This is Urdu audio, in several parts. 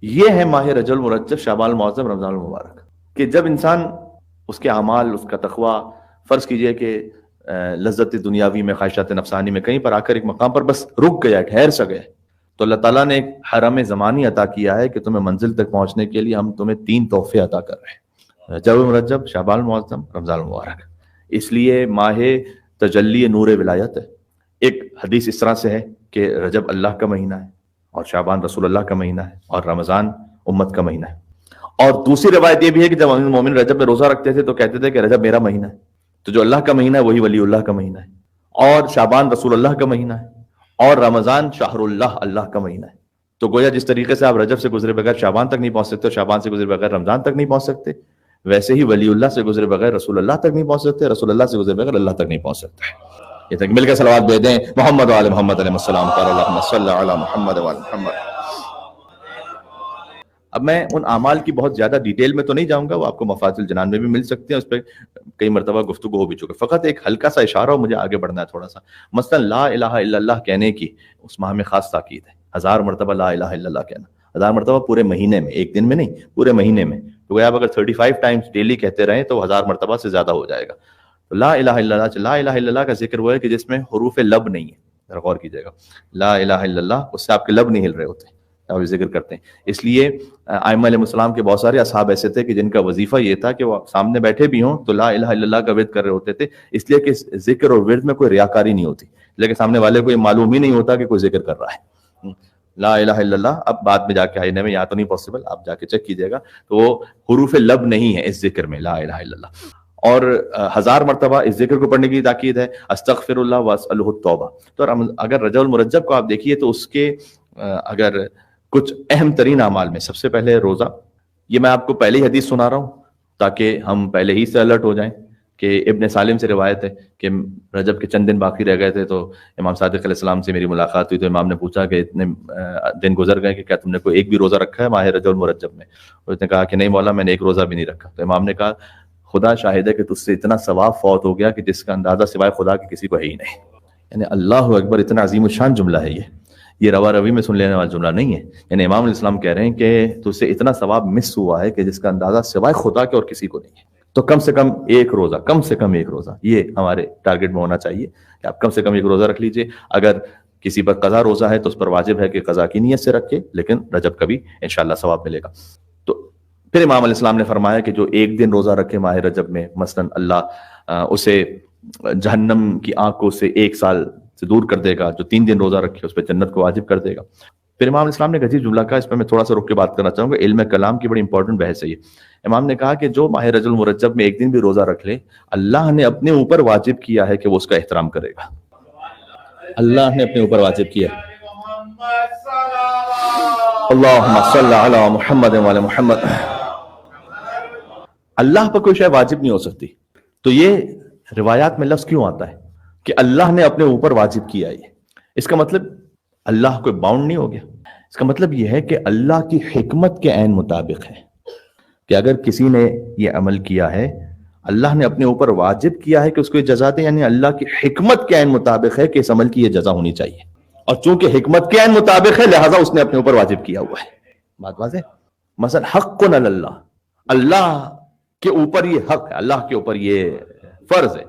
یہ ہے ماہ رجب المرجب، شعبان المعظم، رمضان المبارک، کہ جب انسان اس کے اعمال، اس کا تقوی، فرض کیجئے کہ لذت دنیاوی میں، خواہشات نفسانی میں کہیں پر آ کر ایک مقام پر بس رک گیا، ٹھہر سا گیا، تو اللہ تعالیٰ نے ایک حرم زمانی عطا کیا ہے کہ تمہیں منزل تک پہنچنے کے لیے ہم تمہیں 3 تحفے عطا کر رہے ہیں: رجب المرجب، شعبان المعظم، رمضان المبارک۔ اس لیے ماہ تجلی نور ولایت ہے۔ ایک حدیث اس طرح سے ہے کہ رجب اللہ کا مہینہ ہے، اور شعبان رسول اللہ کا مہینہ ہے، اور رمضان امت کا مہینہ ہے۔ اور دوسری روایت یہ بھی ہے کہ جب مومن رجب میں روزہ رکھتے تھے تو کہتے تھے کہ رجب میرا مہینہ ہے، تو جو اللہ کا مہینہ ہے وہی ولی اللہ کا مہینہ ہے، اور شعبان رسول اللہ کا مہینہ ہے، اور رمضان شہر اللہ، اللہ کا مہینہ ہے۔ تو گویا جس طریقے سے آپ رجب سے گزرے بغیر شعبان تک نہیں پہنچ سکتے، اور شعبان سے گزرے بغیر رمضان تک نہیں پہنچ سکتے، ویسے ہی ولی اللہ سے گزرے بغیر رسول اللہ تک نہیں پہنچ سکتے، رسول اللہ سے گزرے بغیر اللہ تک نہیں پہنچ سکتے۔ یہ تک مل کے صلوات بھیج دیں محمد و آل محمد علیہ السلام، اللہم صلی علی محمد و آل محمد۔ اب میں ان اعمال کی بہت زیادہ ڈیٹیل میں تو نہیں جاؤں گا، وہ آپ کو مفاتیح الجنان میں بھی مل سکتے ہیں، اس پہ کئی مرتبہ گفتگو ہو بھی چکے، فقط ایک ہلکا سا اشارہ ہو، مجھے آگے بڑھنا ہے تھوڑا سا۔ مثلا لا الہ الا اللہ کہنے کی اس ماہ میں خاص تاکید ہے، 1000 مرتبہ لا الہ الا اللہ کہنا، 1000 مرتبہ پورے مہینے میں، ایک دن میں نہیں، پورے مہینے میں۔ تو آپ اگر 35 ٹائمز ڈیلی کہتے رہیں تو 1000 مرتبہ سے زیادہ ہو جائے گا۔ تو لا الہ الا اللہ، لا الہ الا اللہ کا ذکر وہ ہے کہ جس میں حروف لب نہیں ہے، ذرا غور کیجیے گا، لا الہ الا اللہ، اس سے آپ کے لب نہیں ہل رہے ہوتے، آپ ذکر کرتے ہیں۔ اس لیے ائمہ علیہ السلام کے بہت سارے اصحاب ایسے تھے کہ جن کا وظیفہ یہ تھا کہ وہ سامنے بیٹھے بھی ہوں تو لا الہ الا اللہ کا ورد کر رہے ہوتے تھے، اس لیے کہ ذکر اور ورد میں کوئی ریاکاری نہیں ہوتی، لیکن سامنے والے کو یہ معلوم ہی نہیں ہوتا کہ کوئی ذکر کر رہا ہے۔ لا الہ الا اللہ اب بعد میں جا کے آئینے میں یہاں تو نہیں پاسبل، آپ جا کے چیک کیجیے گا، تو وہ حروف لب نہیں ہے اس ذکر میں، لا الہ الا اللہ۔ اور 1000 مرتبہ اس ذکر کو پڑھنے کی تاکید ہے، استغفر اللہ واسألہ التوبہ۔ تو اگر رجب المرجب کو آپ دیکھیے تو اس کے اگر کچھ اہم ترین اعمال میں سب سے پہلے روزہ، یہ میں آپ کو پہلی حدیث سنا رہا ہوں تاکہ ہم پہلے ہی سے الرٹ ہو جائیں، کہ ابن سالم سے روایت ہے کہ رجب کے چند دن باقی رہ گئے تھے تو امام صادق علیہ السلام سے میری ملاقات ہوئی، تو امام نے پوچھا کہ اتنے دن گزر گئے کہ کیا تم نے کوئی ایک بھی روزہ رکھا ہے ماہ رجب المرجب میں؟ اور اس نے کہا کہ نہیں مولا، میں نے ایک روزہ بھی نہیں رکھا۔ تو امام نے کہا خدا شاہد ہے کہ تجھ سے اتنا ثواب فوت ہو گیا کہ جس کا اندازہ سوائے خدا کے کسی کو ہے ہی نہیں۔ یعنی اللہ اکبر، اتنا عظیم الشان جملہ ہے یہ روا روی میں سن لینے والا جملہ نہیں ہے۔ یعنی امام علیہ السلام کہہ رہے ہیں کہ تجھ سے اتنا ثواب مس ہوا ہے کہ جس کا اندازہ سوائے خدا کے اور کسی کو نہیں ہے۔ تو کم سے کم ایک روزہ، کم سے کم ایک روزہ، یہ ہمارے ٹارگٹ میں ہونا چاہیے کہ آپ کم سے کم ایک روزہ رکھ لیجئے۔ اگر کسی پر قضا روزہ ہے تو اس پر واجب ہے کہ قضا کی نیت سے رکھے، لیکن رجب کا بھی انشاءاللہ ثواب ملے گا۔ تو پھر امام علیہ السلام نے فرمایا کہ جو ایک دن روزہ رکھے ماہ رجب میں، مثلا اللہ اسے جہنم کی آنکھوں سے 1 سال سے دور کر دے گا، جو 3 دن روزہ رکھے اس پہ جنت کو واجب کر دے گا۔ پھر امام علیہ السلام نے ایک عجیب جملہ کہا، اس پہ میں تھوڑا سا رک کے بات کرنا چاہوں گا، علم کلام کی بڑی امپورٹنٹ بحث ہے یہ۔ امام نے کہا کہ جو ماہ رجب المرجب میں ایک دن بھی روزہ رکھ لے، اللہ نے اپنے اوپر واجب کیا ہے کہ وہ اس کا احترام کرے گا۔ اللہ نے اپنے اوپر واجب کیا ہے، اللہم صلی علی محمد و علی محمد۔ اللہ پر کوئی شے واجب نہیں ہو سکتی، تو یہ روایات میں لفظ کیوں آتا ہے کہ اللہ نے اپنے اوپر واجب کیا ہے؟ اس کا مطلب اللہ کوئی باؤنڈ نہیں ہو گیا، اس کا مطلب یہ ہے کہ اللہ کی حکمت کے عین مطابق ہے کہ اگر کسی نے یہ عمل کیا ہے، اللہ نے اپنے اوپر واجب کیا ہے کہ اس کو یہ جزا دے، یعنی اللہ کی حکمت کے عین مطابق ہے کہ اس عمل کی یہ جزا ہونی چاہیے، اور چونکہ حکمت کے عین مطابق ہے لہٰذا اس نے اپنے اوپر واجب کیا ہوا ہے۔ بات واضح؟ مثلا حق علی اللہ، اللہ کے اوپر یہ حق ہے، اللہ کے اوپر یہ فرض ہے۔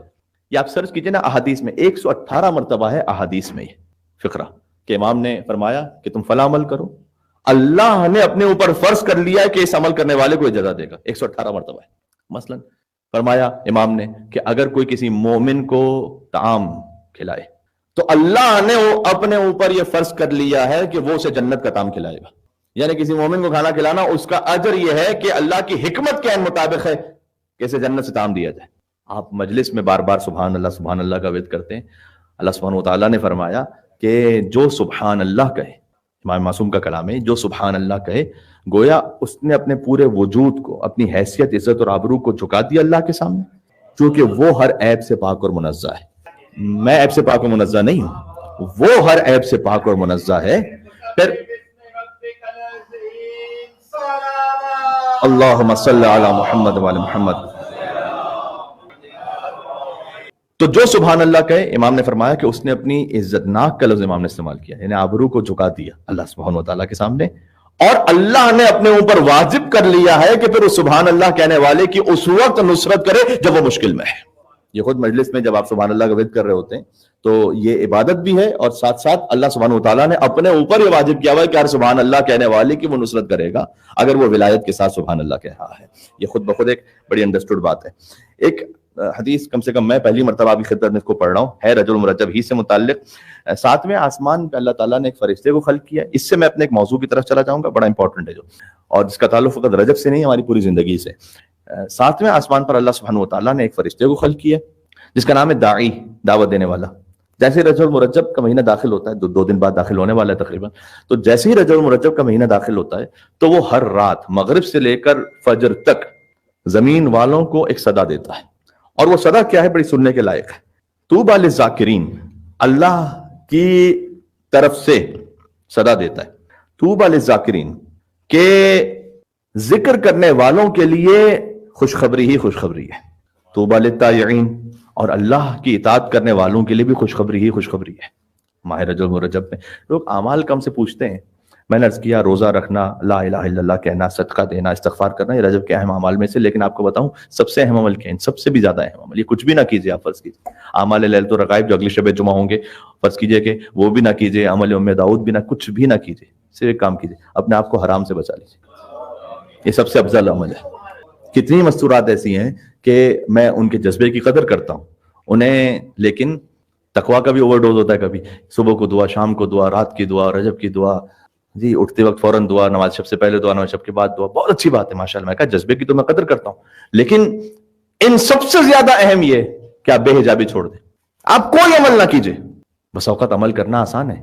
یہ آپ سرچ کیجئے نا احادیث میں، 118 مرتبہ ہے احادیث میں یہ فقرہ کہ امام نے فرمایا کہ تم فلاں عمل کرو، اللہ نے اپنے اوپر فرض کر لیا ہے کہ اس عمل کرنے والے کو اجازت دے گا، 118 مرتبہ ہے۔ مثلا فرمایا امام نے کہ اگر کوئی کسی مومن کو طعام کھلائے تو اللہ نے اپنے اوپر یہ فرض کر لیا ہے کہ وہ اسے جنت کا طعام کھلائے گا، یعنی کسی مومن کو کھانا کھلانا اس کا اجر یہ ہے کہ اللہ کی حکمت کے عین مطابق ہے کہ اسے جنت سے طعام دیا جائے۔ آپ مجلس میں بار بار سبحان اللہ کا ورد کرتے ہیں، اللہ سبحانہ وتعالیٰ نے فرمایا کہ جو سبحان اللہ کہے، امام معصوم کا کلام ہے، جو سبحان اللہ کہے گویا اس نے اپنے پورے وجود کو، اپنی حیثیت، عزت اور آبرو کو جھکا دیا اللہ کے سامنے، کیونکہ وہ ہر عیب سے پاک اور منزہ ہے۔ میں عیب سے پاک اور منزہ نہیں ہوں، وہ ہر عیب سے پاک اور منزہ ہے۔ پھر اللہم صلی علی محمد و علی محمد۔ تو جو سبحان اللہ کہے، امام نے فرمایا کہ اس نے اپنی عزت ناک کا لفظ امام نے استعمال کیا، یعنی آبرو کو جھکا دیا اللہ سبحانہ وتعالیٰ کے سامنے، اور اللہ نے اپنے اوپر واجب کر لیا ہے کہ پھر اس سبحان اللہ کہنے والے کی اس وقت نصرت کرے جب وہ مشکل میں ہے. یہ خود مجلس میں جب آپ سبحان اللہ کا ورد کر رہے ہوتے ہیں تو یہ عبادت بھی ہے، اور ساتھ ساتھ اللہ سبحانہ وتعالیٰ نے اپنے اوپر یہ واجب کیا ہوا ہے کہ ہر سبحان اللہ کہنے والے کی وہ نصرت کرے گا اگر وہ ولایت کے ساتھ سبحان اللہ کہہ رہا ہے. یہ خود بخود ایک بڑی انڈرسٹوڈ بات ہے. ایک حدیث کم سے کم میں پہلی مرتبہ آپ کی خدمت میں اس کو پڑھ رہا ہوں، ہے رجل مرجب ہی سے متعلق. 7ویں آسمان پہ اللہ تعالیٰ نے ایک فرشتے کو خلق کیا ہے. اس سے میں اپنے ایک موضوع کی طرف چلا جاؤں گا، بڑا امپورٹنٹ ہے جو، اور جس کا تعلق فقط رجب سے نہیں، ہماری پوری زندگی سے. 7ویں آسمان پر اللہ سبحانہ وتعالیٰ نے ایک فرشتے کو خلق کیا جس کا نام ہے داعی، دعوت دینے والا. جیسے رجب المرجب کا مہینہ داخل ہوتا ہے، 2 دن بعد داخل ہونے والا ہے تقریباً، تو جیسے ہی رجب المرجب کا مہینہ داخل ہوتا ہے تو وہ ہر رات مغرب سے لے کر فجر تک زمین والوں کو ایک صدا دیتا ہے. اور وہ صدا کیا ہے؟ بڑی سننے کے لائق ہے. طوبی للذاکرین، اللہ کی طرف سے صدا دیتا ہے. طوبی للذاکرین، کہ ذکر کرنے والوں کے لیے خوشخبری ہی خوشخبری ہے. طوبی للطائعین، اور اللہ کی اطاعت کرنے والوں کے لیے بھی خوشخبری ہی خوشخبری ہے. ماہ رجب المرجب میں لوگ اعمال کم سے پوچھتے ہیں. میں نے عرض کیا روزہ رکھنا، لا الہ الا اللہ کہنا، صدقہ دینا، استغفار کرنا، یہ رجب کے اہم اعمال میں سے. لیکن آپ کو بتاؤں سب سے اہم عمل کیا ہے؟ سب سے بھی زیادہ اہم عمل یہ کچھ بھی نہ کیجیے. آپ فرض کیجیے اعمال لیلۃ الرغائب جو اگلی شب جمعہ ہوں گے، فرض کیجیے کہ وہ بھی نہ کیجیے. عمل ام داؤد بھی نہ، کچھ بھی نہ کیجیے. صرف ایک کام کیجیے، اپنے آپ کو حرام سے بچا لیجیے. یہ سب سے افضل عمل ہے. کتنی مستورات ایسی ہیں کہ میں ان کے جذبے کی قدر کرتا ہوں انہیں، لیکن تقویٰ کا بھی اوور ڈوز ہوتا ہے. کبھی صبح کو دعا، شام کو دعا، رات کی دعا، رجب کی دعا، جی اٹھتے وقت فوراً دعا، نماز شب سے پہلے دعا، نماز شب کے بعد دعا. بہت اچھی بات ہے ماشاءاللہ. میں کہا جذبے کی تو میں قدر کرتا ہوں، لیکن ان سب سے زیادہ اہم یہ کہ آپ بے حجابی چھوڑ دیں. آپ کوئی عمل نہ کیجیے. بس اوقات عمل کرنا آسان ہے،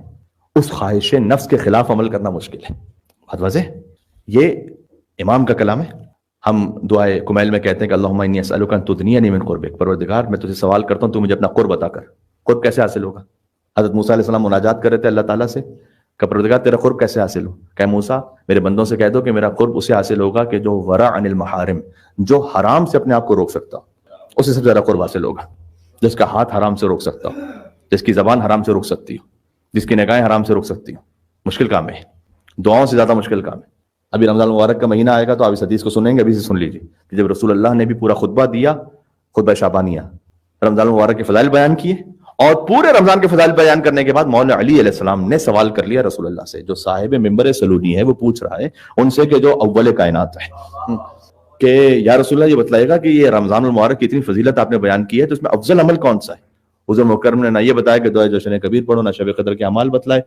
اس خواہش نفس کے خلاف عمل کرنا مشکل ہے. بات واضح. یہ امام کا کلام ہے. ہم دعائے کمیل میں کہتے ہیں کہ اللہم انی اسألک ان تدنینی من قربک، پروردگار میں تجھے سوال کرتا ہوں تو مجھے اپنا قرب عطا کر. قرب کیسے حاصل ہوگا؟ حضرت موسیٰ علیہ السلام مناجات کر رہے تھے اللہ تعالیٰ سے کہ پروردگار تیرا قرب کیسے حاصل ہو؟ کہ موسیٰ میرے بندوں سے کہہ دو کہ میرا قرب اسے حاصل ہوگا کہ جو ورع عن المحارم، جو حرام سے اپنے آپ کو روک سکتا ہو، اسے سب سے زیادہ قرب حاصل ہوگا. جس کا ہاتھ حرام سے روک سکتا ہو، جس کی زبان حرام سے روک سکتی ہو، جس کی نگاہیں حرام سے روک سکتی ہو. مشکل کام ہے، دعاؤں سے زیادہ مشکل کام ہے. ابھی رمضان المبارک کا مہینہ آئے گا تو آپ اس حدیث کو سنیں گے. ابھی سے سن لیجیے کہ جب رسول اللہ نے بھی پورا خطبہ دیا، خطبہ شعبانیہ، رمضان المبارک کے فضائل بیان کیے، اور پورے رمضان کے فضائل بیان کرنے کے بعد مولانا علی علیہ السلام نے سوال کر لیا رسول اللہ سے، جو صاحب ممبر سلونی ہے وہ پوچھ رہا ہے ان سے کہ جو اول کائنات ہے، کہ یا رسول اللہ یہ بتلائے گا کہ یہ رمضان المبارک کی اتنی فضیلت آپ نے بیان کی ہے تو اس میں افضل عمل کون سا ہے؟ حضور مکرم نے نہ یہ بتایا کہ دعائے جشن کبیر پڑھو، نہ شب قدر کے اعمال بتلائے،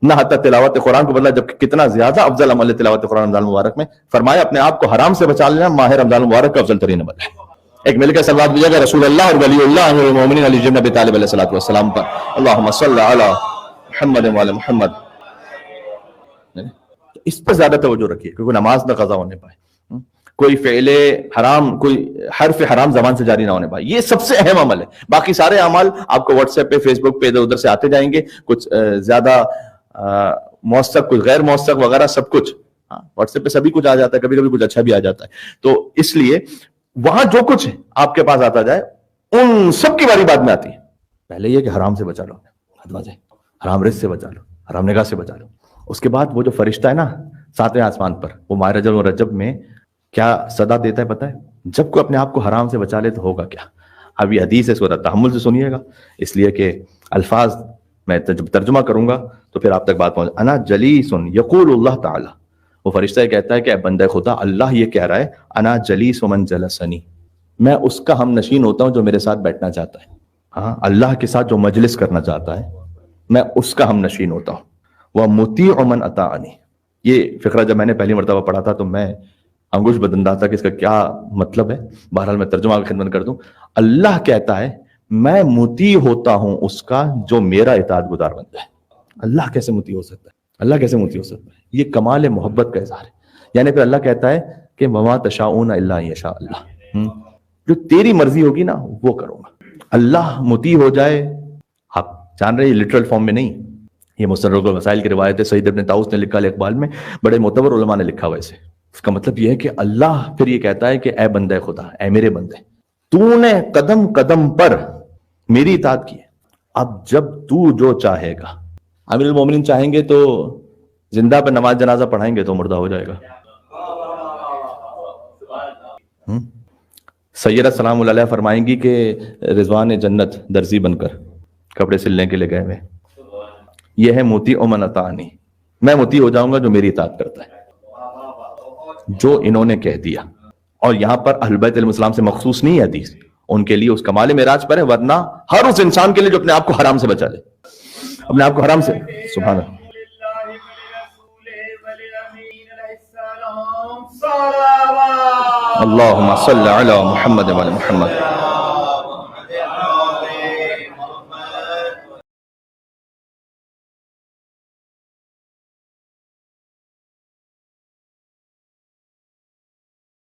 نہ حتی تلاوت قرآن کو بدلا، جبکہ کتنا زیادہ افضل عمل ہے تلاوت قرآن رمضان المبارک میں. فرمایا اپنے آپ کو حرام سے بچا لینا ماہ رمضان المبارک کا افضل ترین عمل ہے. ایک مل کے سلوات بھیجا گا رسول اللہ اور ولی اللہ امیر المومنین علی بن ابی طالب علیہ الصلوۃ والسلام پر. اللہم صل علی محمد وعلی محمد. اس پر زیادہ توجہ رکھیے کیونکہ نماز نہ قضا ہونے پائے، کوئی فعل حرام، کوئی حرف حرام زبان سے جاری نہ ہونے پائے. یہ سب سے اہم عمل ہے. باقی سارے اعمال آپ کو واٹس ایپ پہ، فیس بک پہ ادھر ادھر سے آتے جائیں گے، کچھ زیادہ موثق، کچھ غیر موثق وغیرہ سب کچھ. واٹس ایپ پہ سبھی کچھ آ جاتا ہے، کبھی کبھی کچھ اچھا بھی آ جاتا ہے. تو اس لیے وہاں جو کچھ آپ کے پاس آتا جائے ان سب کی باری بعد میں آتی ہے. پہلے یہ کہ حرام سے بچا لو، حرام رزق سے بچا لو، حرام نگاہ سے بچا لو. اس کے بعد وہ جو فرشتہ ہے نا 7ویں آسمان پر، وہ ماہ رجب و رجب میں کیا صدا دیتا ہے پتہ ہے؟ جب کوئی اپنے آپ کو حرام سے بچا لے تو ہوگا کیا. اب یہ حدیث ہے، سورہ تحمل سے سنیے گا، اس لیے کہ الفاظ میں جب ترجمہ کروں گا تو پھر آپ تک بات پہنچ. انا جلیس یقول اللہ تعالی، وہ فرشتہ یہ کہتا ہے کہ اے بندہ خدا، اللہ یہ کہہ رہا ہے انا جلیس ومن جلسنی، میں اس کا ہم نشین ہوتا ہوں جو میرے ساتھ بیٹھنا چاہتا ہے. ہاں، اللہ کے ساتھ جو مجلس کرنا چاہتا ہے میں اس کا ہم نشین ہوتا ہوں. ومطیع من اطاعنی. یہ فقرہ جب میں نے پہلی مرتبہ پڑھا تھا تو میں انگوش بدندہ تھا کہ اس کا کیا مطلب ہے. بہرحال میں ترجمہ کی خدمت کر دوں. اللہ کہتا ہے میں مطیع ہوتا ہوں اس کا جو میرا اطاعت گزار بنتا ہے. اللہ کیسے مطیع ہو سکتا ہے؟ اللہ کیسے مطیع ہو سکتا ہے؟ یہ کمال محبت کا اظہار ہے. یعنی پھر اللہ کہتا ہے کہ وما تشاؤون الا ان یشاء اللہ، جو تیری مرضی ہوگی نا وہ کروں گا. اللہ مطیع ہو جائے. آپ جان رہے ہیں لٹرل فارم میں نہیں، یہ مستدرک الوسائل کی روایت ہے. سعید ابن طاؤس نے لکھا اقبال میں، بڑے معتبر علماء نے لکھا ہوا اسے. اس کا مطلب یہ ہے کہ اللہ پھر یہ کہتا ہے کہ اے بندے خدا، اے میرے بندے، تو نے قدم قدم پر میری اطاعت کی ہے، اب جب تو جو چاہے گا. امیر المومنین چاہیں گے تو زندہ پہ نماز جنازہ پڑھائیں گے تو مردہ ہو جائے گا. سیدہ سلام اللہ علیہ فرمائیں گی کہ رضوان جنت درزی بن کر کپڑے سلنے کے لیے گئے ہوئے، یہ ہے موتی من اطاعنی، میں موتی ہو جاؤں گا جو میری اطاعت کرتا ہے. جو انہوں نے کہہ دیا، اور یہاں پر اہل بیت علیہ السلام سے مخصوص نہیں ہے حدیث، ان کے لیے اس کمال معراج پر ہے، ورنہ ہر اس انسان کے لیے جو اپنے آپ کو حرام سے بچا لے، اپنے آپ کو حرام سے. سبحان اللہ. اللہم صلی علی محمد و علی محمد.